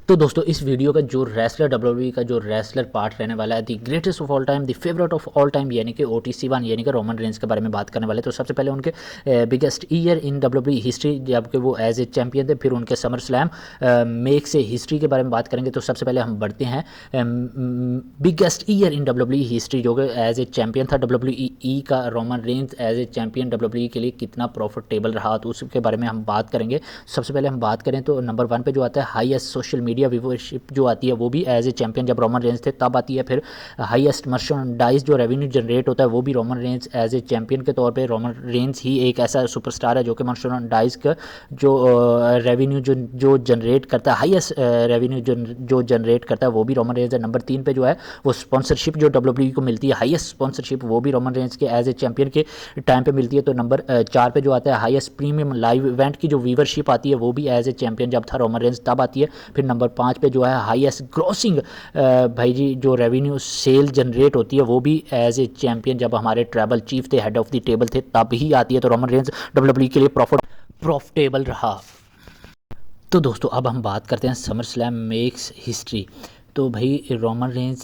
तो दोस्तों इस वीडियो का जो रेसलर डब्ल्यूडब्ल्यूई का जो रेसलर पार्ट रहने वाला है, the greatest of all time, the favourite of all time, यानी कि OTC1 यानी कि रोमन रेंज के बारे में बात करने वाले। तो सबसे पहले उनके biggest year in WWE history, जबकि वो एज ए चैंपियन थे। फिर उनके समर स्लैम मेक से हिस्ट्री के बारे में बात करेंगे। तो सबसे पहले हम बढ़ते हैं biggest year in WWE history, जो कि एज ए चैंपियन था डब्ल्यूडब्ल्यूई का। Roman Reigns as a champion WWE के लिए कितना प्रॉफिटेबल रहा, तो उसके बारे में हम बात करेंगे। सबसे पहले हम बात करें तो नंबर 1 पे जो आता है हाईएस्ट सोशल मीडिया व्यूअरशिप जो आती है, वो भी एज ए चैंपियन जब रोमन रेंज थे तब आती है। फिर हाईएस्ट मर्चेंडाइज जो रेवेन्यू जनरेट होता है, वो भी Roman Reigns as a champion के तौर पे। रोमन रेंज ही एक ऐसा सुपरस्टार है जो कि मर्चेंडाइज का जो रेवेन्यू जो जनरेट करता है, हाईएस्ट रेवेन्यू जो जनरेट करता है, वो भी रोमन रेंज है। नंबर 3 पे जो है वो स्पॉन्सरशिप जो डब्ल्यूडब्ल्यूई को मिलती है, हाईएस्ट स्पॉन्सरशिप, वो भी रोमन रेंज के एज ए चैंपियन के टाइम पे मिलती है। तो नंबर 4 पे जो आता है हाईएस्ट प्रीमियम लाइव इवेंट की जो व्यूअरशिप आती है, वो भी एज ए चैंपियन जब था रोमन रेंज तब आती है। फिर नंबर 5 पे जो है हाईएस्ट ग्रॉसिंग भाई जी जो रेवेन्यू सेल जनरेट होती है, वो भी एज ए चैंपियन जब हमारे ट्रैबल चीफ थे, हेड ऑफ द टेबल थे, तब ही आती है। तो रोमन रेंज डब्ल्यूडब्ल्यूई के लिए प्रॉफिटेबल रहा। तो दोस्तों अब हम बात करते हैं समर स्लैम मेक्स हिस्ट्री। तो भाई रोमन रेंज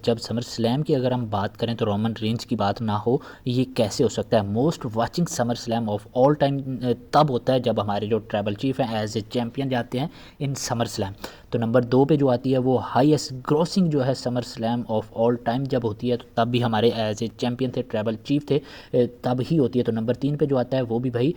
जब समर स्लैम की अगर हम बात करें तो रोमन रेंज की बात ना हो, ये कैसे हो सकता है। Most watching summer slam of all time तब होता है जब हमारे जो ट्रैबल चीफ हैं एज ए चैंपियन जाते हैं इन समर स्लैम। तो नंबर 2 पे जो आती है वो हाईएस्ट ग्रॉसिंग जो है summer slam of all time जब होती है, तो तब भी हमारे एज ए चैंपियन थे, ट्रैबल चीफ थे, तब ही होती है। तो नंबर 3 पे जो आता है वो भी भाई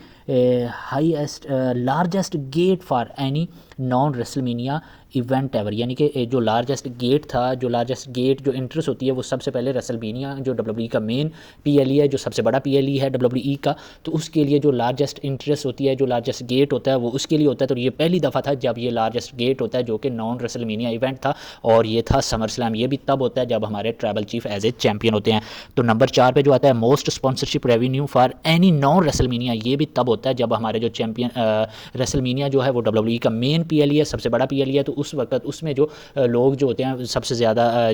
highest largest get for any non WrestleMania event ever, यानी कि जो लार्जेस्ट गेट था, जो लार्जेस्ट गेट जो इंट्रेंस होती है, वो सबसे पहले रेसलमेनिया जो डब्ल्यूडब्ल्यूई का मेन PLE है, जो सबसे बड़ा PLE है डब्ल्यूडब्ल्यूई का, तो उसके लिए जो लार्जेस्ट इंट्रेंस होती है, जो लार्जेस्ट गेट होता है, वो उसके लिए होता है। तो ये पहली दफ़ा था जब ये लार्जेस्ट गेट होता है जो कि नॉन रेसलमेनिया इवेंट था, और ये था समर स्लैम। ये भी तब होता है जब हमारे tribal chief as a champion होते हैं। तो नंबर 4 पे जो आता है most sponsorship revenue for any non WrestleMania, ये भी तब होता है जब हमारे जो चैंपियन रेसलमेनिया जो है वो डब्ल्यूडब्ल्यूई का मेन PLE है, सबसे बड़ा PLE है। तो उस वक्त उसमें जो लोग जो होते हैं सबसे ज़्यादा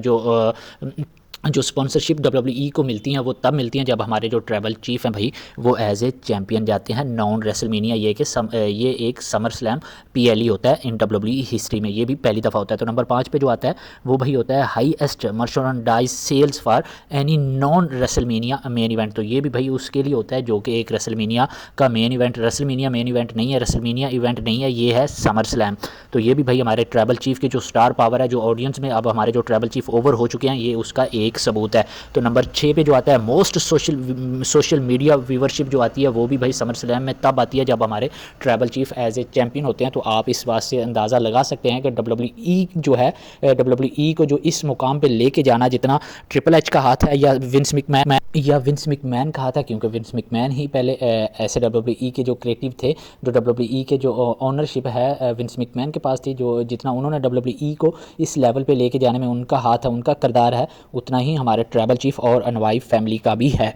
जो स्पॉन्सरशिप डब्ल्यूडब्ल्यूई को मिलती हैं, वो तब मिलती हैं जब हमारे जो ट्रैबल चीफ हैं भाई वो एज ए चैंपियन जाते हैं नॉन रेसलमेनिया। ये एक समर स्लैम PLE होता है इन डब्ल्यूडब्ल्यूई हिस्ट्री में, ये भी पहली दफ़ा होता है। तो नंबर 5 पे जो आता है वो भाई होता है highest merchandise sales for any non WrestleMania main event. तो ये भी भाई उसके लिए होता है जो कि एक रेसलमेनिया का main event, WrestleMania main event नहीं है, रेसलमेनिया इवेंट नहीं है, ये है समर स्लैम। तो ये भी भाई हमारे ट्रैबल चीफ की जो स्टार पावर है, जो ऑडियंस में अब हमारे जो ट्रैबल चीफ ओवर हो चुके हैं, ये उसका एक सबूत है। तो नंबर 6 पे जो आता है मोस्ट सोशल मीडिया व्यूअरशिप जो आती है, वो भी भाई समर स्लैम में तब आती है जब हमारे tribal chief as a champion होते हैं। तो आप इस बात से अंदाज़ा लगा सकते हैं कि डब्ल्यूडब्ल्यूई जो है, डब्ल्यूडब्ल्यूई को जो इस मुकाम पे लेके जाना जितना ट्रिपल एच का हाथ है या विंस मैकमैन का हाथ है, क्योंकि विंस मैकमैन ही पहले ऐसे डब्ल्यूडब्ल्यूई के जो क्रिएटिव थे, जो डब्ल्यूडब्ल्यूई के जो ओनरशिप है विंस मैकमैन के पास थी, जो जितना उन्होंने डब्ल्यूडब्ल्यूई को इस लेवल पे लेके जाने में उनका हाथ है, उनका किरदार है, उतना ही हमारे ट्रैबल चीफ और अनवाइव फैमिली का भी है।